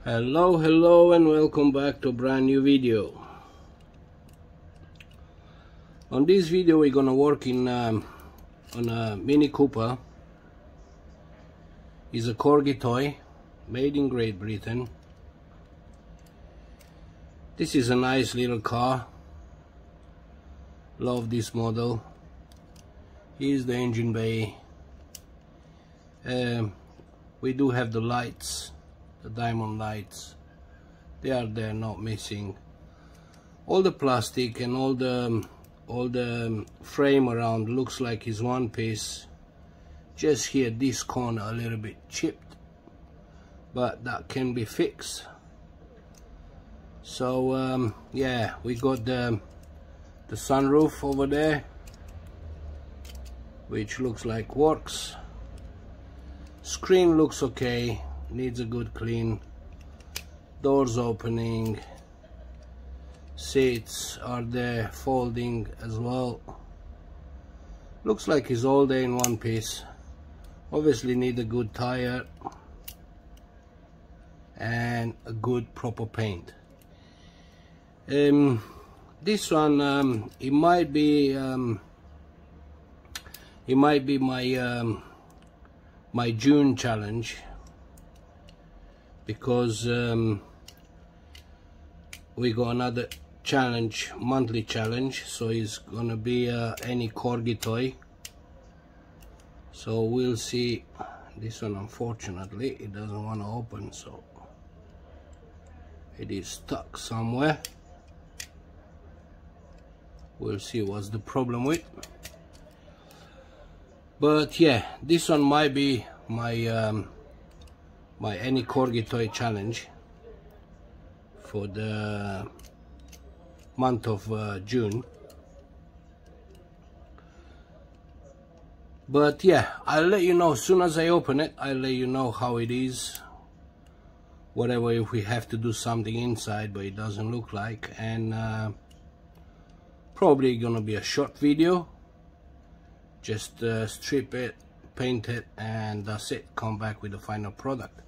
Hello and welcome back to a brand new video. On this video we're gonna work on a Mini Cooper. It's a corgi toy made in Great Britain. This is a nice little car. Love this model. Here's the engine bay. We do have the lights, the diamond lights. They are there, not missing. All the plastic and all the frame around looks like it's one piece. Just here, this corner a little bit chipped, but that can be fixed. So yeah, we got the sunroof over there, which looks like works. Screen looks okay, needs a good clean. Doors opening, seats are there, folding as well. Looks like it's all there in one piece. Obviously need a good tire and a good proper paint. This one, it might be my June challenge, because we got another challenge, monthly challenge, so it's gonna be any corgi toy. So we'll see. This one, unfortunately, it doesn't want to open, so it is stuck somewhere. We'll see what's the problem with. But yeah, this one might be my my any corgi toy challenge for the month of June. But yeah, I'll let you know as soon as I open it. I'll let you know how it is, whatever, if we have to do something inside, but it doesn't look like. And probably gonna be a short video, just strip it, paint it, and that's it. Come back with the final product.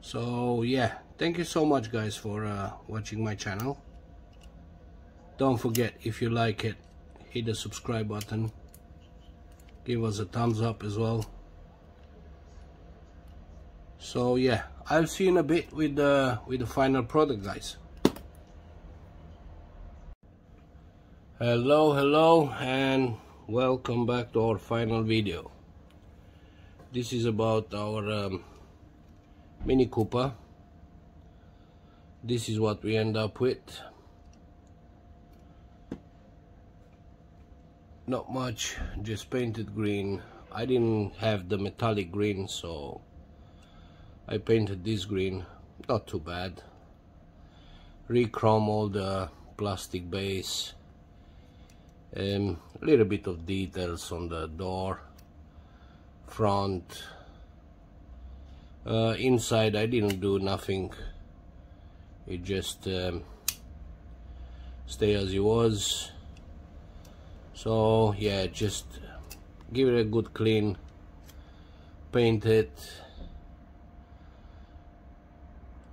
So yeah, thank you so much guys for watching my channel. Don't forget, if you like it, hit the subscribe button, give us a thumbs up as well. So yeah, I'll see you in a bit with the final product, guys. Hello and welcome back to our final video. This is about our Mini Cooper. This is what we end up with. Not much, just painted green. I didn't have the metallic green, so I painted this green. Not too bad. Re-chrome all the plastic base. A little bit of details on the door, front, inside I didn't do nothing. It just stay as it was. So yeah, just give it a good clean, paint it.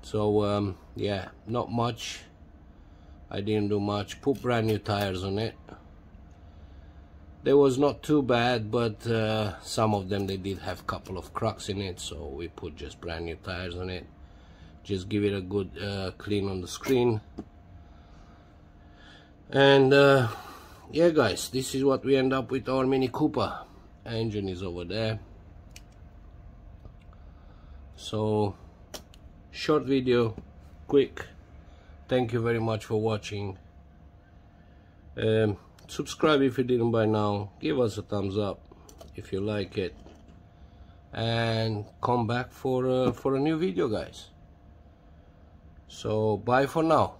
So yeah, not much. I didn't do much. Put brand new tires on it. They was not too bad, but some of them, they did have a couple of cracks in it, so we put just brand new tires on it. Just give it a good clean on the screen. And yeah guys, this is what we end up with our Mini Cooper. Engine is over there. So short video, quick. Thank you very much for watching. Subscribe if you didn't by now. Give us a thumbs up if you like it, and come back for a new video, guys. So bye for now.